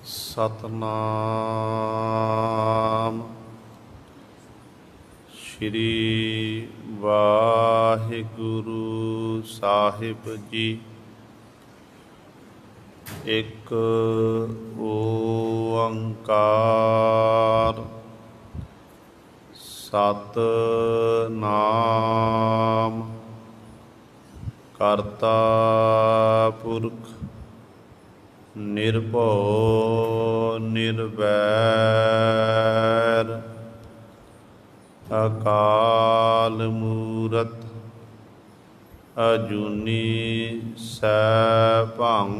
सतनाम श्री वाहिगुरु साहिब जी। एक ओंकार सतनाम करता पुरख निर्भौ निर्वैर अकाल मूरत अजूनी सैभं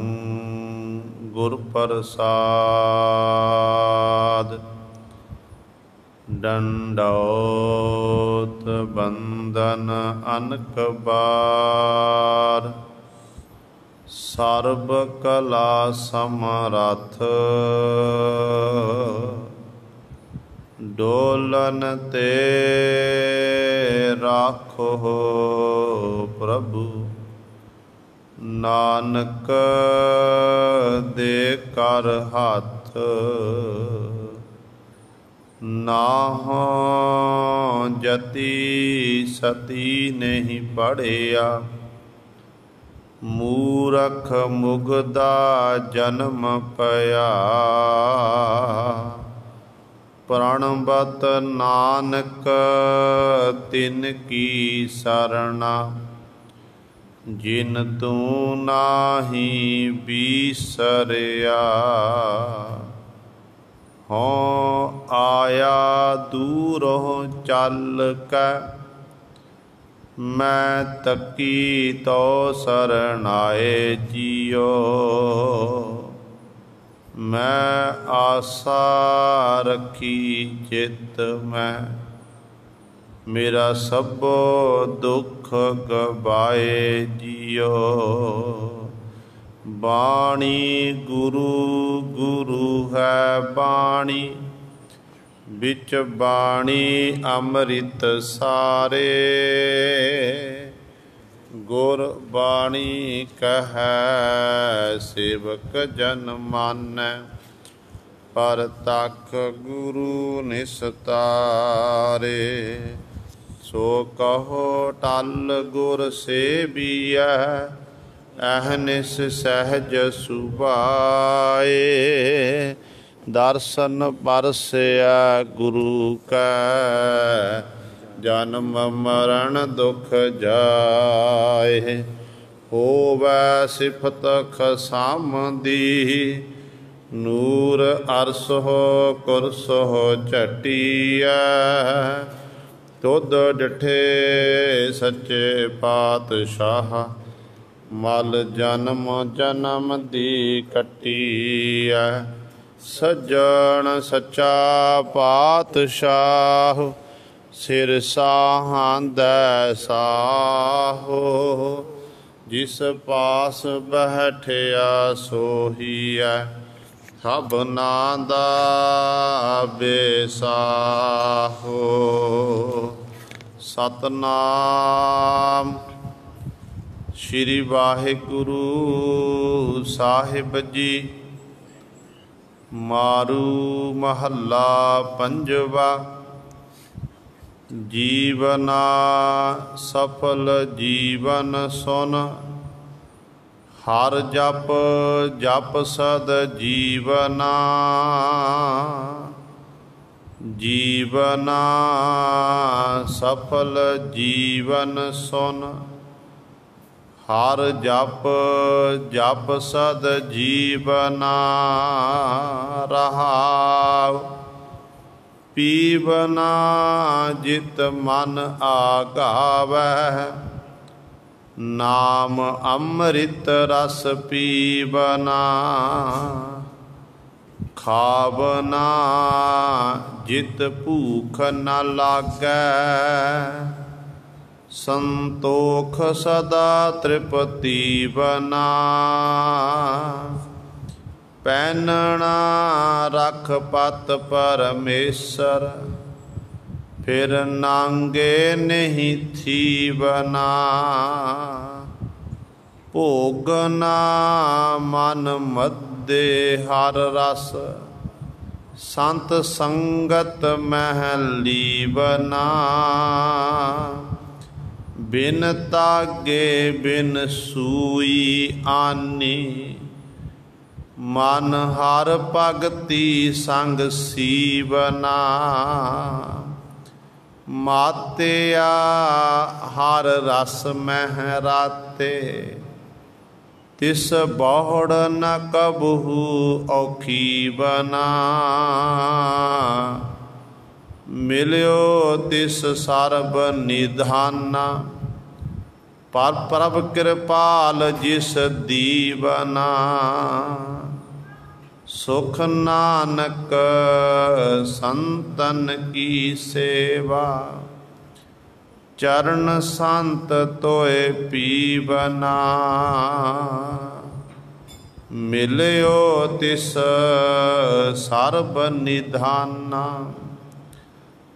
गुर प्रसाद। दंडौत बंदन अनक बार सर्ब कला समरथ डोलन ते राखो प्रभु नानक दे कर हाथ नाहों जति सती नहीं पढ़िया मूरख मुगदा जन्म पया प्रणबत नानक तिन की सरना जिन तू नाही बिसरिया हों आया दूरों चल कै मैं तकी तो सरनाए जियो मैं आशा रखी चित में मेरा सबो दुख गवाए जियो बाणी गुरु गुरु है बाणी बिच बाणी अमृत सारे गुर बाणी कहै सेवक जन मानै पर तक गुरु निस्तारे सो कहो टल गुर सेविया अहनिस सहज सुभाए दर्शन परसिया गुरु का जन्म मरण दुख जाए होवै सिफत खसामदी नूर अरस हो कुरस हो चटिया तुद डिठे सच्चे पातशाह मल जन्म जन्म दी कटिया सज्जन सच्चा पातशाह सिर साहांदै साहो जिस पास बैठिया सोहिया सबना दा बेसाहो। सतनाम श्री वाहिगुरु साहिब जी। मारू महला पंजवा जीवना सफल जीवन सुन हर जप जप सद जीवना जीवना सफल जीवन सुन हर जप जप सद जीवना रहाव पीवना जित मन आगावै नाम अमृत रस पीवना खावना जित भूख न लागै संतोख सदा तृपति बना पैनना रख पत परमेश्वर फिर नांगे नहीं थी बना भोगना मन मद दे हर रस संत संगत मह लीवना। बिन तागे बिन सूई आनी मन हर भगति संग सीवना। मातिया हर रस मह राते तिस बहुड़ न कबहू औखी बना। मिल्यो तिस सर्ब निधाना पर प्रभ कृपाल जिस दीवना। सुख नानक संतन की सेवा चरण संत तोय पीवना। मिल्यो तिस सर्ब निधाना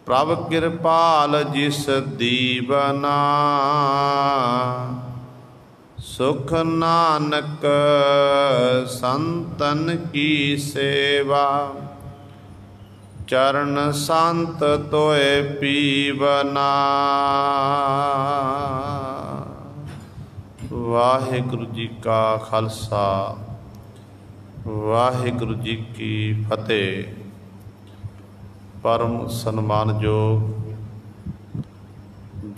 प्रभ कृपाल जिस दीवना। सुख नानक संतन की सेवा चरण संत तोय पीवना। वाहिगुरु जी का खालसा वाहिगुरु जी की फतेह। परम सन्मानयोग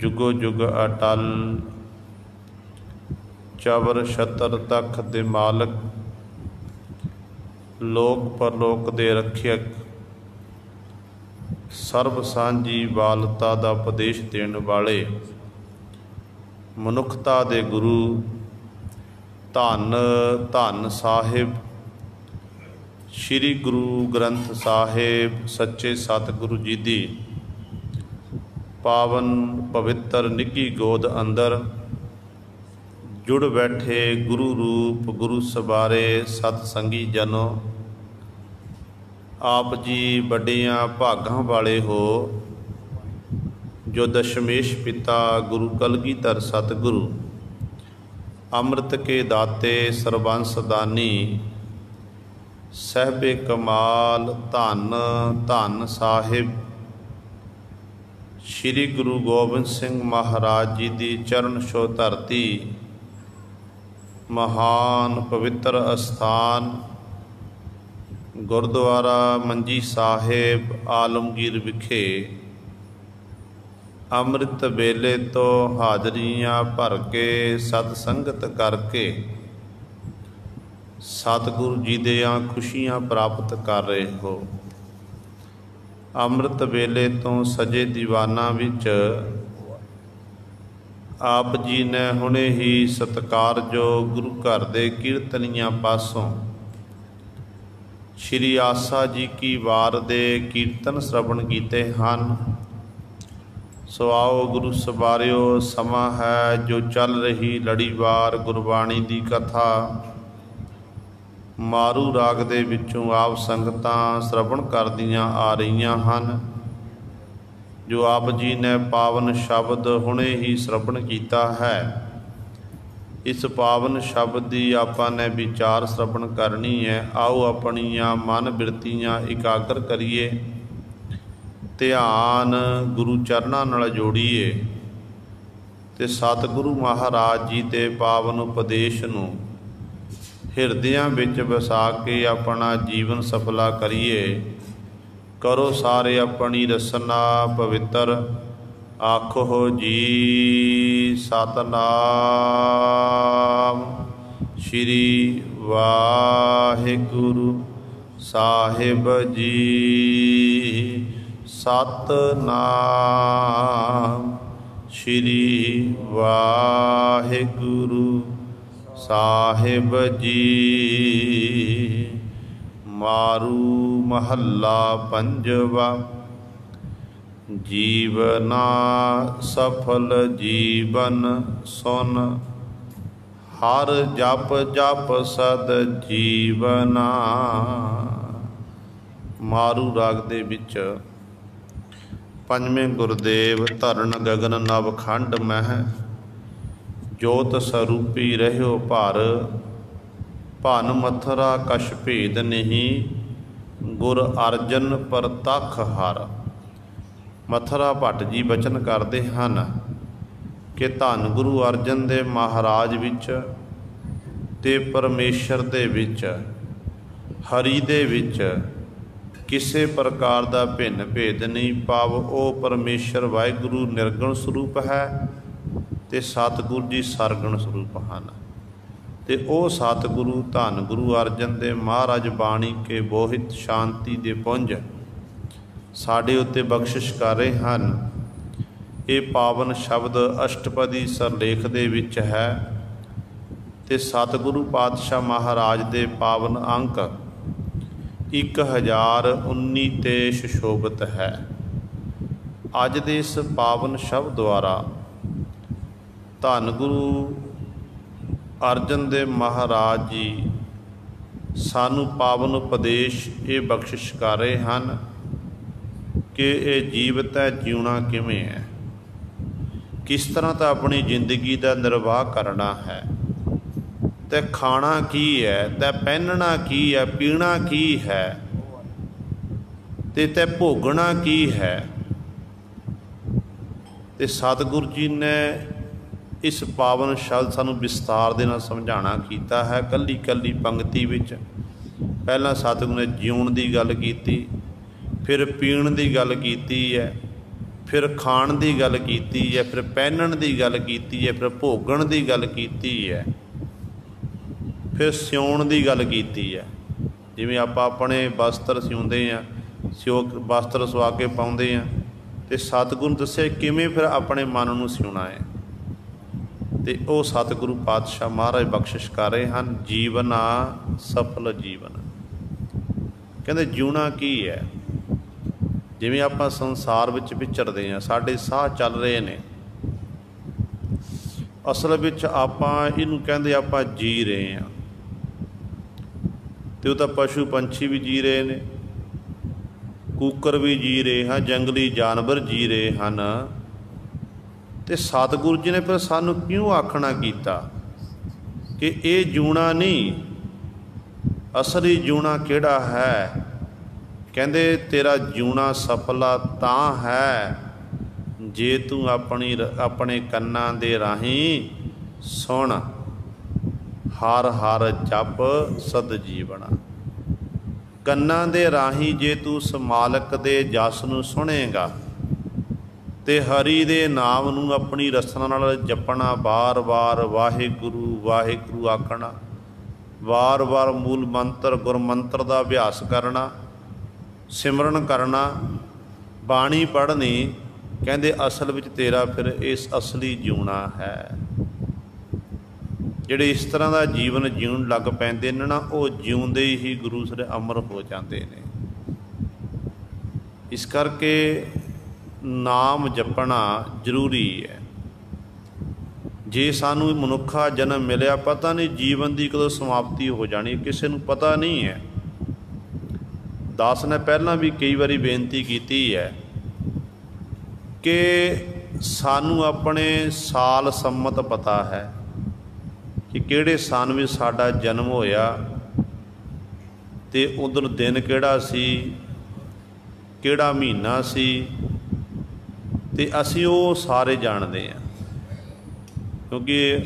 जुगो जुग अटल चबर छतर तख दे मालक लोक परलोक दे रखियक सर्ब सांझी बालता दा उपदेश देण वाले मनुखता दे गुरु धन धन साहिब श्री गुरु ग्रंथ साहिब सच्चे सतगुरु जी दी पावन पवित्र निੱਘੀ गोद अंदर जुड़ बैठे गुरु रूप गुरु सबारे सतसंगी जनों। आप जी बड़ियां भागां वाले हो जो दशमेश पिता गुरु कलगीधर सतगुरु अमृत के दाते सर्वंस दानी सहबे कमाल धन धन साहिब श्री गुरु गोबिंद सिंह महाराज जी की चरण छो धरती महान पवित्र अस्थान गुरुद्वारा मंजी साहिब आलमगीर विखे अमृत वेले तो हाजरियां भर के सतसंगत करके सतगुरु जी दियां खुशियां प्राप्त कर रहे हो। अमृत वेले तो सजे दीवाना विच आप जी ने हुणे ही सत्कार जो गुरु घर दे कीर्तनियां पासों श्री आसा जी की वार दे कीर्तन श्रवण कीते हन। सो आओ गुरु सबारियो समा है जो चल रही लड़ीवार गुरबाणी दी कथा मारू राग दे विचों आप संगतां श्रवण करदियां आ रहीआं हन। जो आप जी ने पावन शब्द हुणे ही श्रवण कीता है इस पावन शब्द की आपां ने विचार श्रवण करनी है। आओ अपनियां मन बिरतियां इकागर करिए ध्यान गुरु चरणां नाल जोड़ीए ते सतगुरु महाराज जी के पावन उपदेश नूं हिरदियां विच वसा के अपना जीवन सफला करिए। करो सारे अपनी रसना पवित्र आखो जी सतनाम श्री वाहिगुरु साहिब जी। सतनाम श्री वाहिगुरु साहिब जी। मारू महला पंजवा जीवना सफल जीवन सुन हर जप जप सद जीवना। मारू राग दे विच पंजवें गुरदेव धरन गगन नवखंड मह जोत स्वरूपी रहियो भार ਭਨ ਮਥੁਰਾ ਕਛ ਭੇਦ ਨਹੀਂ ਗੁਰ ਅਰਜਨ ਪ੍ਰਤੱਖ ਹਰ। ਮਥੁਰਾ ਭੱਟ ਜੀ ਬਚਨ ਕਰਦੇ ਹਨ ਕਿ ਧੰਨ ਗੁਰੂ ਅਰਜਨ ਦੇ ਮਹਾਰਾਜ ਵਿੱਚ ਤੇ ਪਰਮੇਸ਼ਰ ਦੇ ਵਿੱਚ, ਹਰੀ ਦੇ ਵਿੱਚ ਕਿਸੇ ਪ੍ਰਕਾਰ ਦਾ ਭਿੰਨ ਭੇਦ ਨਹੀਂ। ਭਾਵ ਉਹ ਪਰਮੇਸ਼ਰ ਵਾਹਿਗੁਰੂ ਨਿਰਗੁਣ ਸਰੂਪ ਹੈ ਤੇ ਸਤਿਗੁਰੂ ਜੀ ਸਰਗੁਣ ਸਰੂਪ ਹਨ। ਤੇ ਉਹ ਸਤਿਗੁਰੂ ਧੰਨ ਗੁਰੂ ਅਰਜਨ ਦੇ ਮਹਾਰਾਜ ਬਾਣੀ ਕੇ ਬੋਹਿਤ ਸ਼ਾਂਤੀ ਦੇ ਪੁੰਜ ਸਾਡੇ ਉੱਤੇ ਬਖਸ਼ਿਸ਼ ਕਰ ਰਹੇ ਹਨ। ਇਹ ਪਾਵਨ ਸ਼ਬਦ ਅਸ਼ਟਪਦੀ ਸਰਲੇਖ ਦੇ ਵਿੱਚ ਹੈ ਤੇ ਸਤਿਗੁਰੂ ਪਾਤਸ਼ਾਹ ਮਹਾਰਾਜ ਦੇ ਪਾਵਨ ਅੰਕ 1019 ਤੇ ਸੁਸ਼ੋਭਿਤ ਹੈ। ਅੱਜ ਦੇ ਇਸ ਪਾਵਨ ਸ਼ਬਦ ਦੁਆਰਾ ਧੰਨ ਗੁਰੂ ਅਰਜਨ ਦੇਵ ਮਹਾਰਾਜ ਜੀ ਸਾਨੂੰ ਪਾਵਨ ਉਪਦੇਸ਼ ਇਹ ਬਖਸ਼ਿਸ਼ ਕਰ ਰਹੇ ਹਨ ਕਿ ਇਹ ਜੀਵਤ ਹੈ, ਜਿਉਣਾ ਕਿਵੇਂ ਹੈ, ਕਿਸ ਤਰ੍ਹਾਂ ਤਾਂ ਆਪਣੀ ਜ਼ਿੰਦਗੀ ਦਾ ਨਿਰਵਾਹ ਕਰਨਾ ਹੈ, ਤੇ ਖਾਣਾ ਕੀ ਹੈ, ਤੇ ਪਹਿਨਣਾ ਕੀ ਹੈ, ਪੀਣਾ ਕੀ ਹੈ, ਤੇ ਭੋਗਣਾ ਕੀ ਹੈ। ਤੇ ਸਤਿਗੁਰੂ ਜੀ ਨੇ ਇਸ ਪਾਵਨ ਸ਼ਬਦ ਸਾਨੂੰ ਵਿਸਤਾਰ ਦੇ ਨਾਲ ਸਮਝਾਉਣਾ ਕੀਤਾ ਹੈ। ਕੱਲੀ ਕੱਲੀ ਪੰਕਤੀ ਵਿੱਚ ਪਹਿਲਾਂ ਸਤਿਗੁਰੂ ਨੇ ਜਿਉਣ ਦੀ ਗੱਲ ਕੀਤੀ, ਫਿਰ ਪੀਣ ਦੀ ਗੱਲ ਕੀਤੀ ਹੈ, ਫਿਰ ਖਾਣ ਦੀ ਗੱਲ ਕੀਤੀ ਹੈ, ਫਿਰ ਪਹਿਨਣ ਦੀ ਗੱਲ ਕੀਤੀ ਹੈ, ਫਿਰ ਭੋਗਣ ਦੀ ਗੱਲ ਕੀਤੀ ਹੈ, ਫਿਰ ਸਿਉਣ ਦੀ ਗੱਲ ਕੀਤੀ ਹੈ। ਜਿਵੇਂ ਆਪਾਂ ਆਪਣੇ ਵਸਤਰ ਸਿਉਂਦੇ ਹਾਂ, ਵਸਤਰ ਸਵਾ ਕੇ ਪਾਉਂਦੇ ਹਾਂ, ਅਤੇ ਸਤਿਗੁਰੂ ਨੇ ਦੱਸਿਆ ਕਿਵੇਂ ਫਿਰ ਆਪਣੇ ਮਨ ਨੂੰ ਸਿਉਣਾ ਹੈ। ਅਤੇ ਉਹ ਸਤਿਗੁਰੂ ਪਾਤਸ਼ਾਹ ਮਹਾਰਾਜ ਬਖਸ਼ਿਸ਼ ਕਰ ਰਹੇ ਹਨ। ਜੀਵਨ ਆ ਸਫਲ ਜੀਵਨ, ਕਹਿੰਦੇ ਜਿਉਣਾ ਕੀ ਹੈ। ਜਿਵੇਂ ਆਪਾਂ ਸੰਸਾਰ ਵਿੱਚ ਵਿਚਰਦੇ ਹਾਂ, ਸਾਡੇ ਸਾਹ ਚੱਲ ਰਹੇ ਨੇ, ਅਸਲ ਵਿੱਚ ਆਪਾਂ ਇਹਨੂੰ ਕਹਿੰਦੇ ਆਪਾਂ ਜੀ ਰਹੇ ਹਾਂ। ਅਤੇ ਉਹ ਤਾਂ ਪਸ਼ੂ ਪੰਛੀ ਵੀ ਜੀ ਰਹੇ ਨੇ, ਕੂਕਰ ਵੀ ਜੀ ਰਹੇ ਹਨ, ਜੰਗਲੀ ਜਾਨਵਰ ਜੀ ਰਹੇ ਹਨ। ਅਤੇ ਸਤਿਗੁਰੂ ਜੀ ਨੇ ਫਿਰ ਸਾਨੂੰ ਕਿਉਂ ਆਖਣਾ ਕੀਤਾ ਕਿ ਇਹ ਜਿਉਣਾ ਨਹੀਂ, ਅਸਲੀ ਜਿਉਣਾ ਕਿਹੜਾ ਹੈ। ਕਹਿੰਦੇ ਤੇਰਾ ਜਿਉਣਾ ਸਫਲਾ ਤਾਂ ਹੈ ਜੇ ਤੂੰ ਆਪਣੇ ਕੰਨਾਂ ਦੇ ਰਾਹੀਂ ਸੁਣ ਹਰ ਹਰ ਜਪ ਸਦ ਜੀਵਣਾ। ਕੰਨਾਂ ਦੇ ਰਾਹੀਂ ਜੇ ਤੂੰ ਉਸ ਮਾਲਕ ਦੇ ਜਸ ਨੂੰ ਸੁਣੇਗਾ ਤੇ ਹਰੀ ਦੇ ਨਾਮ ਨੂੰ ਆਪਣੀ ਰਸਨਾ ਨਾਲ ਜਪਣਾ, ਵਾਰ ਵਾਰ ਵਾਹਿਗੁਰੂ ਵਾਹਿਗੁਰੂ ਆਖਣਾ, ਵਾਰ ਵਾਰ ਮੂਲ ਮੰਤਰ ਗੁਰਮੰਤਰ ਦਾ ਅਭਿਆਸ ਕਰਨਾ, ਸਿਮਰਨ ਕਰਨਾ, ਬਾਣੀ ਪੜ੍ਹਨੀ। ਕਹਿੰਦੇ ਅਸਲ ਵਿੱਚ ਤੇਰਾ ਫਿਰ ਇਸ ਅਸਲੀ ਜਿਉਣਾ ਹੈ। ਜਿਹੜੇ ਇਸ ਤਰ੍ਹਾਂ ਦਾ ਜੀਵਨ ਜਿਉਣ ਲੱਗ ਪੈਂਦੇ ਨੇ ਨਾ, ਉਹ ਜਿਉਂਦੇ ਹੀ ਗੁਰੂ ਸਾਡੇ ਅਮਰ ਹੋ ਜਾਂਦੇ ਨੇ। ਇਸ ਕਰਕੇ ਨਾਮ ਜਪਣਾ ਜ਼ਰੂਰੀ ਹੈ। ਜੇ ਸਾਨੂੰ ਮਨੁੱਖਾ ਜਨਮ ਮਿਲਿਆ, ਪਤਾ ਨਹੀਂ ਜੀਵਨ ਦੀ ਕਦੋਂ ਸਮਾਪਤੀ ਹੋ ਜਾਣੀ, ਕਿਸੇ ਨੂੰ ਪਤਾ ਨਹੀਂ ਹੈ। ਦਾਸ ਨੇ ਪਹਿਲਾਂ ਵੀ ਕਈ ਵਾਰੀ ਬੇਨਤੀ ਕੀਤੀ ਹੈ ਕਿ ਸਾਨੂੰ ਆਪਣੇ ਸਾਲ ਸੰਮਤ ਪਤਾ ਹੈ ਕਿ ਕਿਹੜੇ ਸੰਨ ਵਿੱਚ ਸਾਡਾ ਜਨਮ ਹੋਇਆ ਅਤੇ ਉਦੋਂ ਦਿਨ ਕਿਹੜਾ ਸੀ, ਕਿਹੜਾ ਮਹੀਨਾ ਸੀ, ਅਤੇ ਅਸੀਂ ਉਹ ਸਾਰੇ ਜਾਣਦੇ ਹਾਂ। ਕਿਉਂਕਿ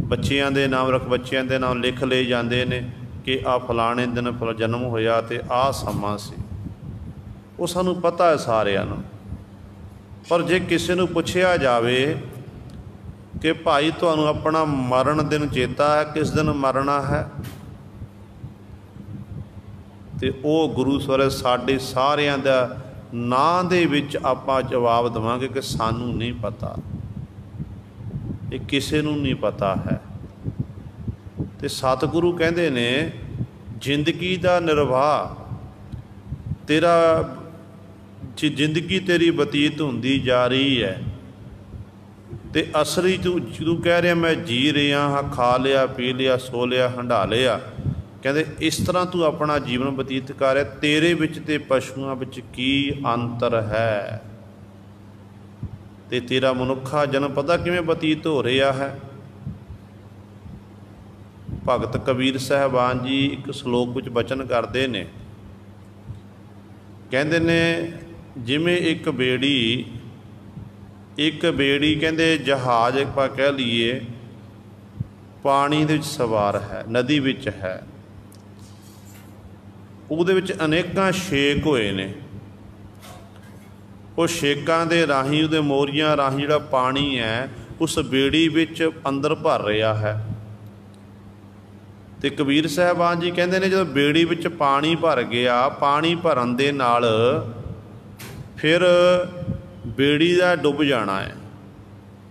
ਬੱਚਿਆਂ ਦੇ ਨਾਮ ਲਿਖ ਲਏ ਜਾਂਦੇ ਨੇ ਕਿ ਆਹ ਫਲਾਣੇ ਦਿਨ ਜਨਮ ਹੋਇਆ ਅਤੇ ਆਹ ਸਮਾਂ ਸੀ। ਉਹ ਸਾਨੂੰ ਪਤਾ ਹੈ ਸਾਰਿਆਂ ਨੂੰ। ਪਰ ਜੇ ਕਿਸੇ ਨੂੰ ਪੁੱਛਿਆ ਜਾਵੇ ਕਿ ਭਾਈ ਤੁਹਾਨੂੰ ਆਪਣਾ ਮਰਨ ਦਿਨ ਚੇਤਾ ਹੈ, ਕਿਸ ਦਿਨ ਮਰਨਾ ਹੈ, ਅਤੇ ਉਹ ਗੁਰੂ ਸਵਰੇ ਸਾਡੇ ਸਾਰਿਆਂ ਦਾ ਨਾਂ ਦੇ ਵਿੱਚ ਆਪਾਂ ਜਵਾਬ ਦੇਵਾਂਗੇ ਕਿ ਸਾਨੂੰ ਨਹੀਂ ਪਤਾ, ਇਹ ਕਿਸੇ ਨੂੰ ਨਹੀਂ ਪਤਾ ਹੈ। ਅਤੇ ਸਤਿਗੁਰੂ ਕਹਿੰਦੇ ਨੇ ਜ਼ਿੰਦਗੀ ਦਾ ਨਿਰਵਾਹ ਜ਼ਿੰਦਗੀ ਤੇਰੀ ਬਤੀਤ ਹੁੰਦੀ ਜਾ ਰਹੀ ਹੈ, ਅਤੇ ਅਸਲੀ ਤੂੰ ਕਹਿ ਰਿਹਾ ਮੈਂ ਜੀ ਰਿਹਾ ਹਾਂ, ਖਾ ਲਿਆ, ਪੀ ਲਿਆ, ਸੋ ਲਿਆ, ਹੰਢਾ ਲਿਆ। ਕਹਿੰਦੇ ਇਸ ਤਰ੍ਹਾਂ ਤੂੰ ਆਪਣਾ ਜੀਵਨ ਬਤੀਤ ਕਰ ਰਿਹਾ, ਤੇਰੇ ਵਿੱਚ ਅਤੇ ਪਸ਼ੂਆਂ ਵਿੱਚ ਕੀ ਅੰਤਰ ਹੈ, ਅਤੇ ਤੇਰਾ ਮਨੁੱਖਾ ਜਨਮ ਪਤਾ ਕਿਵੇਂ ਬਤੀਤ ਹੋ ਰਿਹਾ ਹੈ। ਭਗਤ ਕਬੀਰ ਸਾਹਿਬਾਨ ਜੀ ਇੱਕ ਸ਼ਲੋਕ ਵਿੱਚ ਬਚਨ ਕਰਦੇ ਨੇ, ਕਹਿੰਦੇ ਨੇ ਜਿਵੇਂ ਇੱਕ ਬੇੜੀ ਕਹਿੰਦੇ ਜਹਾਜ਼ ਆਪਾਂ ਕਹਿ ਲਈਏ ਪਾਣੀ ਦੇ ਵਿੱਚ ਸਵਾਰ ਹੈ, ਨਦੀ ਵਿੱਚ ਹੈ, ਉਹਦੇ ਵਿੱਚ ਅਨੇਕਾਂ ਛੇਕ ਹੋਏ ਨੇ। ਉਹ ਛੇਕਾਂ ਦੇ ਰਾਹੀਂ, ਉਹਦੇ ਮੋਰੀਆਂ ਰਾਹੀਂ ਜਿਹੜਾ ਪਾਣੀ ਹੈ ਉਸ ਬੇੜੀ ਵਿੱਚ ਅੰਦਰ ਭਰ ਰਿਹਾ ਹੈ। ਤੇ ਕਬੀਰ ਸਾਹਿਬਾਨ ਜੀ ਕਹਿੰਦੇ ਨੇ ਜਦੋਂ ਬੇੜੀ ਵਿੱਚ ਪਾਣੀ ਭਰ ਗਿਆ, ਪਾਣੀ ਭਰਨ ਦੇ ਨਾਲ ਫਿਰ ਬੇੜੀ ਦਾ ਡੁੱਬ ਜਾਣਾ ਹੈ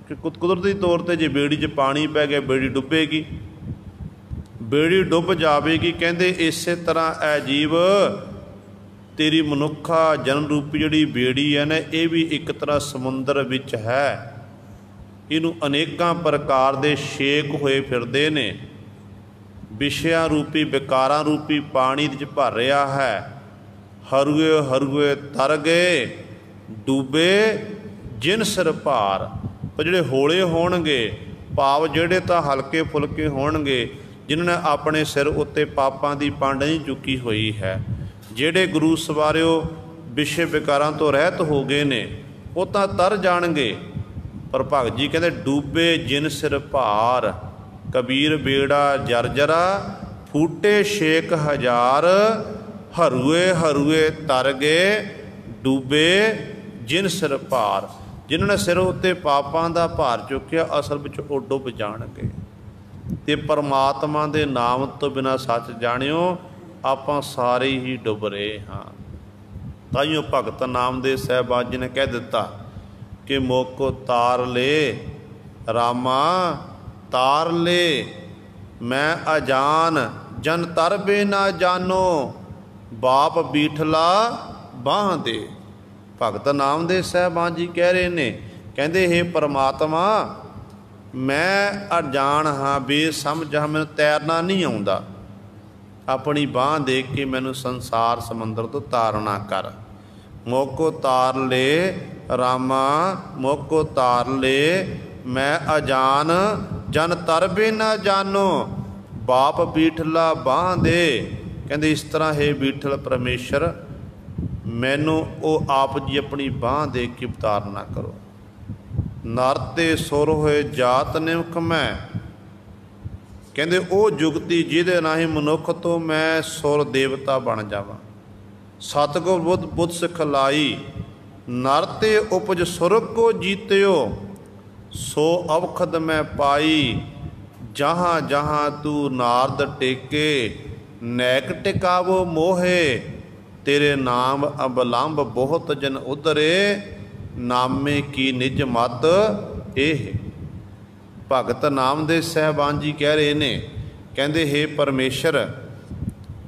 ਕਿ ਕੁਦਰਤੀ ਤੌਰ 'ਤੇ ਜੇ ਬੇੜੀ 'ਚ ਪਾਣੀ ਪੈ ਗਿਆ ਬੇੜੀ ਡੁੱਬੇਗੀ, ਬੇੜੀ ਡੁੱਬ ਜਾਵੇਗੀ। ਕਹਿੰਦੇ ਇਸੇ ਤਰ੍ਹਾਂ ਐ ਜੀਵ ਤੇਰੀ ਮਨੁੱਖਾ ਜਨਮ ਰੂਪੀ ਜਿਹੜੀ ਬੇੜੀ ਹੈ ਨਾ, ਇਹ ਵੀ ਇੱਕ ਤਰ੍ਹਾਂ ਸਮੁੰਦਰ ਵਿੱਚ ਹੈ। ਇਹਨੂੰ ਅਨੇਕਾਂ ਪ੍ਰਕਾਰ ਦੇ ਛੇਕ ਹੋਏ ਫਿਰਦੇ ਨੇ, ਵਿਸ਼ਿਆਂ ਰੂਪੀ ਵਿਕਾਰਾਂ ਰੂਪੀ ਪਾਣੀ ਵਿੱਚ ਭਰ ਰਿਹਾ ਹੈ। ਹਰੂਏ ਹਰੂਏ ਤਰ ਗਏ ਡੂਬੇ ਜਿਨ ਸਿਰ ਭਾਰ। ਪਰ ਜਿਹੜੇ ਹੌਲੇ ਹੋਣਗੇ, ਭਾਵ ਜਿਹੜੇ ਤਾਂ ਹਲਕੇ ਫੁਲਕੇ ਹੋਣਗੇ, ਜਿਨ੍ਹਾਂ ਨੇ ਆਪਣੇ ਸਿਰ ਉੱਤੇ ਪਾਪਾਂ ਦੀ ਪੰਡ ਨਹੀਂ ਚੁੱਕੀ ਹੋਈ ਹੈ, ਜਿਹੜੇ ਗੁਰੂ ਸਵਾਰਿਓ ਵਿਸ਼ੇ ਵਿਕਾਰਾਂ ਤੋਂ ਰਹਿਤ ਹੋ ਗਏ ਨੇ, ਉਹ ਤਾਂ ਤਰ ਜਾਣਗੇ। ਪਰ ਭਗਤ ਜੀ ਕਹਿੰਦੇ ਡੂਬੇ ਜਿਨ ਸਿਰ ਭਾਰ। ਕਬੀਰ ਬੇੜਾ ਜਰਜਰਾ ਫੂਟੇ ਛੇਕ ਹਜ਼ਾਰ। ਹਰੂਏ ਹਰੂਏ ਤਰ ਗਏ ਡੂਬੇ ਜਿਨ ਸਿਰ ਭਾਰ। ਜਿਨ੍ਹਾਂ ਨੇ ਸਿਰ ਉੱਤੇ ਪਾਪਾਂ ਦਾ ਭਾਰ ਚੁੱਕਿਆ, ਅਸਲ ਵਿੱਚ ਉਹ ਡੁੱਬ ਜਾਣਗੇ। ਤੇ ਪਰਮਾਤਮਾ ਦੇ ਨਾਮ ਤੋਂ ਬਿਨਾਂ ਸੱਚ ਜਾਣਿਓ ਆਪਾਂ ਸਾਰੇ ਹੀ ਡੁੱਬ ਰਹੇ ਹਾਂ। ਤਾਈਓ ਭਗਤ ਨਾਮਦੇਵ ਸਾਹਿਬਾਨ ਜੀ ਨੇ ਕਹਿ ਦਿੱਤਾ ਕਿ ਮੋਕੋ ਤਾਰ ਲੈ ਰਾਮਾ ਤਾਰ ਲੈ, ਮੈਂ ਅਜਾਨ ਜਨ ਤਰਬੇ ਨਾ ਜਾਨੋ, ਬਾਪ ਬੀਠਲਾ ਬਾਂਹ ਦੇ। ਭਗਤ ਨਾਮਦੇਵ ਸਾਹਿਬਾਨ ਜੀ ਕਹਿ ਰਹੇ ਨੇ, ਕਹਿੰਦੇ ਹੇ ਪਰਮਾਤਮਾ ਮੈਂ ਅਜਾਣ ਹਾਂ, ਬੇਸਮਝ ਹਾਂ, ਮੈਨੂੰ ਤੈਰਨਾ ਨਹੀਂ ਆਉਂਦਾ, ਆਪਣੀ ਬਾਂਹ ਦੇ ਕੇ ਮੈਨੂੰ ਸੰਸਾਰ ਸਮੁੰਦਰ ਤੋਂ ਤਾਰਨਾ ਕਰ। ਮੋਕੋ ਤਾਰ ਲੈ ਰਾਮਾ ਮੋਕੋ ਤਾਰ ਲੈ, ਮੈਂ ਅਜਾਨ ਜਨ ਤਰਬੇ ਨਾ ਜਾਨੋ, ਬਾਪ ਬੀਠਲਾ ਬਾਂਹ ਦੇ। ਕਹਿੰਦੇ ਇਸ ਤਰ੍ਹਾਂ ਹੈ ਬੀਠਲ ਪਰਮੇਸ਼ਰ, ਮੈਨੂੰ ਉਹ ਆਪ ਜੀ ਆਪਣੀ ਬਾਂਹ ਦੇ ਕੇ ਉਤਾਰਨਾ ਕਰੋ। ਨਰ ਤੇ ਸੁਰ ਹੋਏ ਜਾਤ ਨਿਮਖ ਮੈਂ। ਕਹਿੰਦੇ ਉਹ ਜੁਗਤੀ ਜਿਹਦੇ ਰਾਹੀਂ ਮਨੁੱਖ ਤੋਂ ਮੈਂ ਸੁਰ ਦੇਵਤਾ ਬਣ ਜਾਵਾਂ। ਸਤਿਗੁਰ ਬੁੱਧ ਸਿਖਲਾਈ, ਨਰ ਤੇ ਉਪਜ ਸੁਰਗ ਕੋ ਜੀਤਿਓ, ਸੋ ਅਵਖਦ ਮੈਂ ਪਾਈ। ਜਹਾਂ ਜਹਾਂ ਤੂੰ ਨਾਰਦ ਟੇਕੇ, ਨੈਕ ਟਿਕਾਵੋ ਮੋਹੇ। ਤੇਰੇ ਨਾਮ ਅਬਲੰਬ ਬਹੁਤ ਜਨ ਉਧਰੇ, ਨਾਮੇ ਕੀ ਨਿਜ ਮਤ ਇਹ। ਭਗਤ ਨਾਮਦੇਵ ਸਾਹਿਬਾਨ ਜੀ ਕਹਿ ਰਹੇ ਨੇ, ਕਹਿੰਦੇ ਹੇ ਪਰਮੇਸ਼ਰ,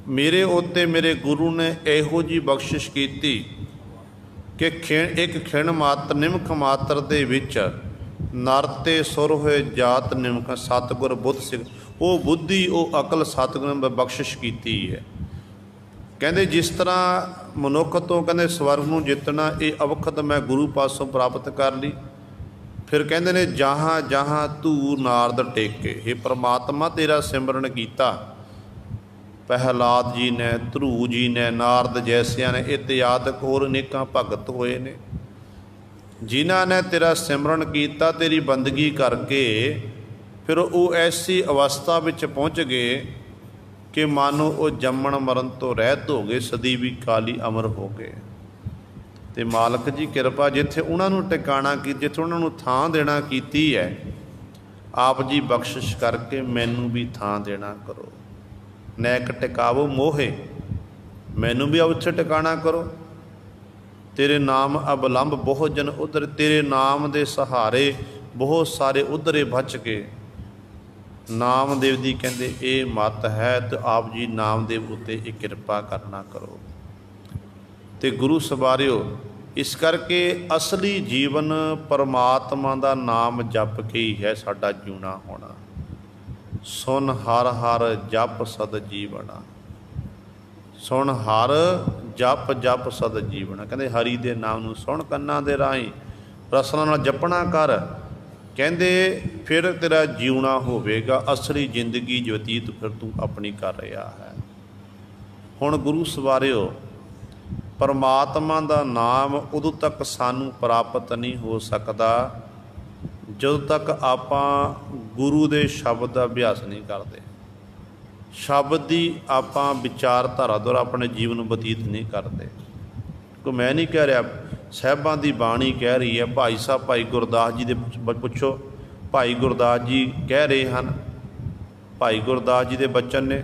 ਮੇਰੇ ਉੱਤੇ ਮੇਰੇ ਗੁਰੂ ਨੇ ਇਹੋ ਜਿਹੀ ਬਖਸ਼ਿਸ਼ ਕੀਤੀ ਕਿ ਇੱਕ ਖਿਣ ਮਾਤਰ ਨਿਮਖ ਮਾਤਰ ਦੇ ਵਿੱਚ ਨਰ ਤੇ ਸੁਰ ਹੋਏ ਜਾਤ ਨਿਮਖ ਸਤਿਗੁਰ ਬੁੱਧ ਸਿੱਖ, ਉਹ ਬੁੱਧੀ ਉਹ ਅਕਲ ਸਤਿਗੁਰ ਨੇ ਬਖਸ਼ਿਸ਼ ਕੀਤੀ ਹੈ। ਕਹਿੰਦੇ ਜਿਸ ਤਰ੍ਹਾਂ ਮਨੁੱਖ ਤੋਂ ਕਹਿੰਦੇ ਸਵਰਗ ਨੂੰ ਜਿੱਤਣਾ, ਇਹ ਅਵਖਤ ਮੈਂ ਗੁਰੂ ਪਾਸੋਂ ਪ੍ਰਾਪਤ ਕਰ ਲਈ। ਫਿਰ ਕਹਿੰਦੇ ਨੇ ਜਹਾਂ ਜਹਾਂ ਤੂੰ ਨਾਰਦ ਟੇਕੇ, ਹੇ ਪਰਮਾਤਮਾ ਤੇਰਾ ਸਿਮਰਨ ਕੀਤਾ। ਪ੍ਰਹਿਲਾਦ ਜੀ ਨੇ, ਧਰੂ ਜੀ ਨੇ, ਨਾਰਦ ਜੈਸਿਆਂ ਨੇ, ਇਤਿਆਦਿਕ ਹੋਰ ਅਨੇਕਾਂ ਭਗਤ ਹੋਏ ਨੇ, ਜਿਨ੍ਹਾਂ ਨੇ ਤੇਰਾ ਸਿਮਰਨ ਕੀਤਾ, ਤੇਰੀ ਬੰਦਗੀ ਕਰਕੇ ਫਿਰ ਉਹ ਐਸੀ ਅਵਸਥਾ ਵਿੱਚ ਪਹੁੰਚ ਗਏ ਕਿ ਮਾਨੋ ਉਹ ਜੰਮਣ ਮਰਨ ਤੋਂ ਰਹਿਤ ਹੋ ਗਏ, ਸਦੀ ਵੀ ਕਾਲੀ ਅਮਰ ਹੋ ਗਏ। ਤੇ ਮਾਲਕ ਜੀ ਕਿਰਪਾ, ਜਿੱਥੇ ਉਹਨਾਂ ਨੂੰ ਟਿਕਾਣਾ ਕੀ, ਜਿੱਥੇ ਉਹਨਾਂ ਨੂੰ ਥਾਂ ਦੇਣਾ ਕੀਤੀ ਹੈ, ਆਪ ਜੀ ਬਖਸ਼ਿਸ਼ ਕਰਕੇ ਮੈਨੂੰ ਵੀ ਥਾਂ ਦੇਣਾ ਕਰੋ। ਨੈਕ ਟਿਕਾਵੋ ਮੋਹੇ, ਮੈਨੂੰ ਵੀ ਉੱਥੇ ਟਿਕਾਣਾ ਕਰੋ। ਤੇਰੇ ਨਾਮ ਅਬਲੰਬ ਬਹੁਤ ਜਨ ਉਧਰ, ਤੇਰੇ ਨਾਮ ਦੇ ਸਹਾਰੇ ਬਹੁਤ ਸਾਰੇ ਉਧਰੇ ਬਚ ਕੇ। ਨਾਮਦੇਵ ਦੀ ਕਹਿੰਦੇ ਇਹ ਮੱਤ ਹੈ, ਤੇ ਆਪ ਜੀ ਨਾਮਦੇਵ ਉੱਤੇ ਇਹ ਕਿਰਪਾ ਕਰਨਾ ਕਰੋ। ਤੇ ਗੁਰੂ ਸਵਾਰਿਓ, ਇਸ ਕਰਕੇ ਅਸਲੀ ਜੀਵਨ ਪਰਮਾਤਮਾ ਦਾ ਨਾਮ ਜਪ ਕੇ ਹੀ ਹੈ ਸਾਡਾ ਜਿਉਣਾ ਹੋਣਾ। ਸੁਨ ਹਰ ਹਰ ਜਪ ਸਦ ਜੀਵਣਾ, ਸੁਣ ਹਰ ਜਪ ਜਪ ਸਦ ਜੀਵਣਾ। ਕਹਿੰਦੇ ਹਰੀ ਦੇ ਨਾਮ ਨੂੰ ਸੁਣ ਕੰਨਾਂ ਦੇ ਰਾਹੀਂ ਰਸਨਾ ਨਾਲ ਜਪਣਾ ਕਰ। ਕਹਿੰਦੇ फिर तेरा जीवना होवेगा, असली जिंदगी व्यतीत फिर तू अपनी कर रहा है। हुण गुरु सवारिओ, परमात्मा का नाम उदों तक सानू प्राप्त नहीं हो सकता जदों तक आपां गुरु दे शब्द का अभ्यास नहीं करते, शब्द की आपां विचारधारा द्वारा अपने जीवन बतीत नहीं करते। को मैं नहीं कह रहा, साहिबां की बाणी कह रही है। भाई साहब भाई गुरदास जी दे पुछो, भाई गुरदास जी कह रहे हैं, भाई गुरदास जी के बचन ने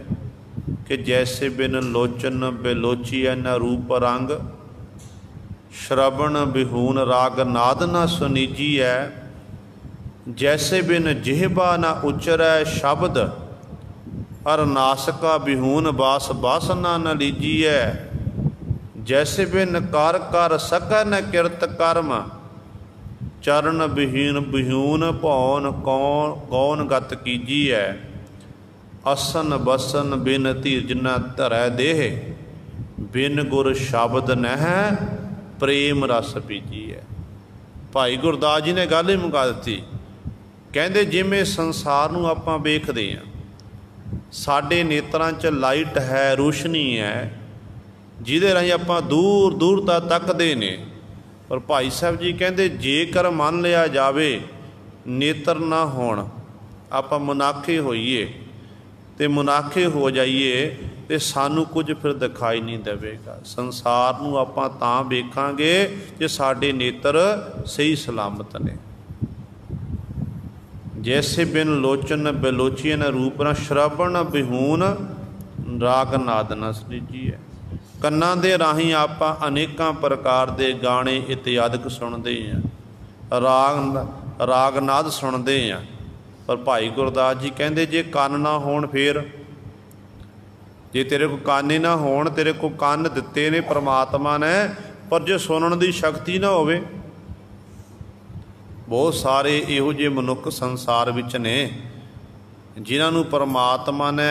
कि जैसे बिन लोचन बेलोचीए न रूप रंग, श्रवण बिहून राग नाद न सुनीजी है, जैसे बिन जिहबा न उचरै शब्द, अर नासका बिहून बास बासना न लीजी है, जैसे बिन कर कर सकै न किरत कर्म, चरण बिहीन बिहून भौन कौन कौन गत कीजी है, असन बसन बिन धीरज न धरै देह, बिन गुर शब्द नह प्रेम रस बीजी है। भाई गुरदास जी ने गल ही मुका दी। कहते जिमें संसार नूं आपां वेखदे हां, साडे नेत्रां च लाइट है, रोशनी है, जिहदे राहीं आपां दूर दूर तक तकदे ने। पर भाई साहब जी कहते जेकर मन लिया जावे नेत्र ना होण, आपां मुनाखे होईए ते मुनाखे हो जाइए तो सानू कुछ फिर दिखाई नहीं देवेगा। संसार नूं आपां तां वेखांगे जे साडे नेत्र सही सलामत ने। जैसे बिन लोचन बेलोचियन रूप न, श्रवण बिहून राग नाद न सुनीजी है। कन्नां दे राहीं आपां अनेकां प्रकार दे गाने इत्यादि सुनते हैं, राग नाद सुनते हैं। पर भाई गुरदास जी कहते जे कान ना होण फिर, जे तेरे को काने ना होण, तेरे को कान दिते ने परमात्मा ने, पर जे सुनने की शक्ति ना होवे। बहुत सारे इहो जे मनुख संसार विच ने जिन्हां नूं परमात्मा ने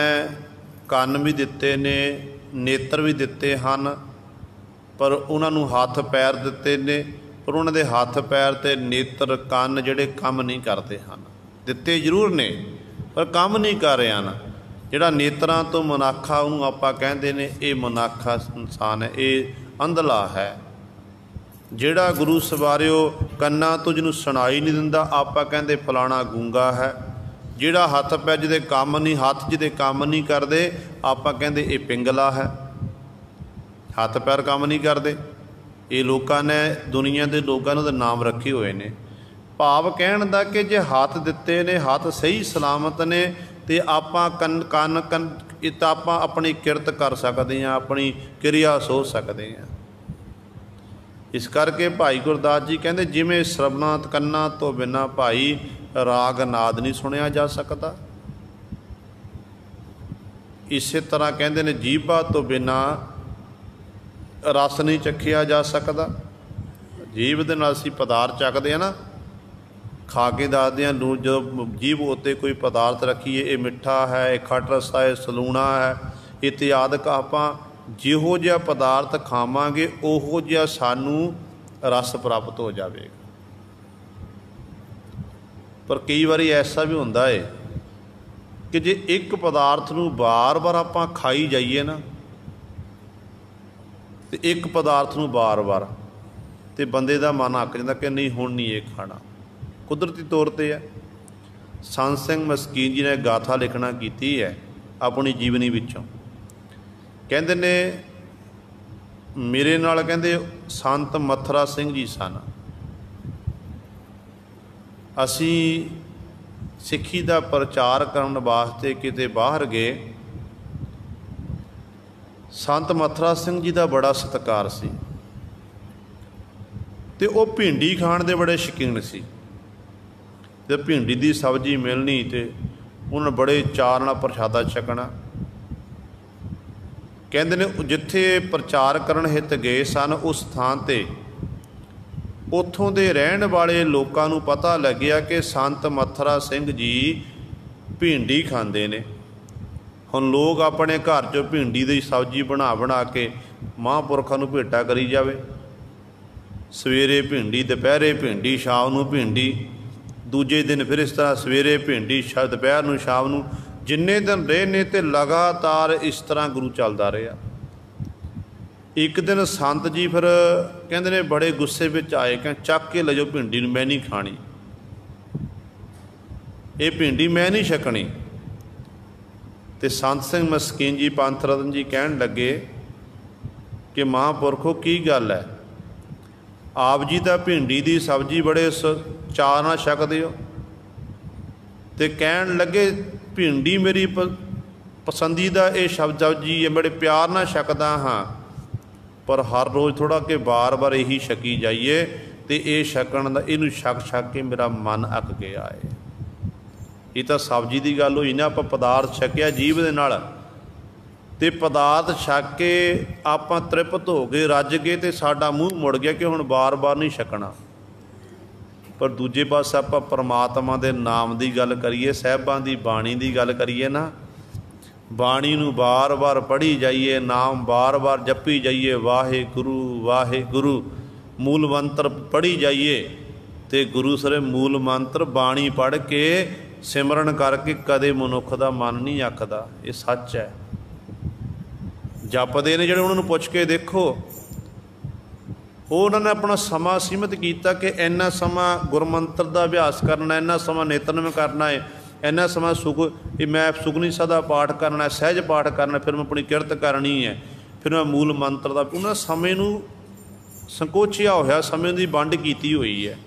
ਕੰਨ भी दिते ने, नेत्र भी दिते हैं, पर उन्होंने हथ पैर दिते ने, पर उन्होंने हथ पैर ते नेत्र ਕੰਨ ਜਿਹੜੇ ਕੰਮ नहीं करते हैं। दिते जरूर ने पर काम नहीं कर रहे हैं। ਜਿਹੜਾ नेत्रां तो मुनाखा ਉਹਨੂੰ ਆਪਾਂ ਕਹਿੰਦੇ ਨੇ, ਇਹ मुनाखा इंसान है, ये अंधला है। ਜਿਹੜਾ गुरु सवारिओ ਕੰਨਾਂ ਤੋਂ ਜਿਹਨੂੰ ਸੁਣਾਈ नहीं दिंदा, ਆਪਾਂ ਕਹਿੰਦੇ फलाना गूंगा है। ਜਿਹੜਾ हथ पैर ਜਿਹਦੇ ਕੰਮ नहीं, हथ ਜਿਹਦੇ ਕੰਮ नहीं करते, ਆਪਾਂ ਕਹਿੰਦੇ ਇਹ पिंगला है। हथ पैर काम नहीं करते, ये लोगों ने दुनिया के लोगों ने नाम रखे हुए हैं। भाव कहण दा कि जे हथ दिते ने, हथ सही सलामत ने, तो आपां कन तो आपां अपनी किरत कर सकते हैं, अपनी क्रिया सोच सकते हैं। इस करके भाई गुरदास जी कहते जिमें श्रवणा कन्ना तो बिना भाई राग नाद नहीं सुनिया जा सकता, इस तरह कहते ने जीभा तो बिना रस नहीं चखिया जा सकता। जीभ दे नाल असीं पदार्थ चखते हैं ना, खा के दसदे हैं, जो जीभ उत्ते कोई पदार्थ रखीए, ये मिठा है, ये खट रसा है, सलूणा है, इत्यादि आपां जिहो जिहा पदार्थ खावांगे उहो जिहा सानू रस प्राप्त हो जाएगा। पर कई बारी ऐसा भी होंदा है कि जे एक पदार्थ नूं बार बार आपां खाई जाइए ना, तो एक पदार्थ नूं बार बार, तो बंदे दा मन अक जांदा कि नहीं हुण नहीं ये खाना। कुदरती तौर पर है। संत सिंह मस्कीन जी ने गाथा लिखना की है अपनी जीवनी विचों। कहते ने मेरे नाल कहते संत मथुरा सिंह जी सन। असी सिक्खी का प्रचार करने वास्ते किते बाहर गए। संत मथुरा सिंह जी का बड़ा सत्कार सी, ते वो भिंडी खाण दे बड़े शौकीन सी। ते भिंडी की सब्जी मिलनी तो उन्होंने बड़े चार नाल प्रशादा छकना। कहते ने जिथे प्रचार करन हित गए सन, उस थान ते उत्थों दे रहन वाले लोगों नूं पता लग्या कि संत मथुरा सिंह जी भिंडी खांदे ने। हुण लोग अपने घर चों भिंडी की सब्जी बना बना के महापुरखों नूं भेटा करी जावे। सवेरे भिंडी, दोपहरे भिंडी, शाम नूं भिंडी, दूजे दिन फिर इस तरह सवेरे भिंडी, दोपहर नूं, शाम नूं, जिन्ने दिन रहे ने ते लगातार इस तरह गुरु चलदा रहा। एक दिन संत जी फिर कहते ने बड़े गुस्से विच आए, कह चक के ले जाओ भिंडी नूं, मैं नहीं खानी, ये भिंडी मैं नहीं छकनी। तो संत सिंह मस्कीन जी, पंथ रतन जी कहन लगे कि महापुरखो की गल है, आप जी तो भिंडी की सब्जी बड़े चाअ नाल छकदे हो। तो कहन लगे भिंडी मेरी पसंदीदा ये सब्जी है, बड़े प्यार नाल छकदा हाँ, पर हर रोज़ थोड़ा कि बार बार यही छकी जाइए, तो ये छकण दा इनू छक छक के मेरा मन अक गया है। ये तो सब्जी की गल हुई ना, आपां पदार्थ छकिया जीभ दे नाल, ते पदार्थ छक के आपां तृप्त हो गए, रज गए, तो साडा मूँह मुड़ गया कि हुण बार बार नहीं छकना। पर दूजे पासे आपां परमात्मा दे नाम की गल करिए, साहिबां दी बाणी की गल करिए ना, बाणी नूं बार बार पढ़ी जाइए, नाम बार बार जपी जाइए, वाहिगुरू वाहिगुरू मूल मंत्र पढ़ी जाइए, तो गुरु सरे मूल मंत्र बाणी पढ़ के सिमरन करके कदे मनुख का मन नहीं अकदा। ये सच है। जपदे ने जिहड़े उन्होंने पुछ के देखो, उन्होंने अपना समा सीमित किया कि इन्ना समा गुरमंत्र का अभ्यास करना, इन्ना समा नितनम करना है, इन्ना समा मैं सुखनी सदा पाठ करना है, सहज पाठ करना, फिर मैं अपनी किरत करनी है, फिर मैं मूल मंत्र का। उन्होंने समय नूं संकोचिया होया, समय की वंड की हुई है।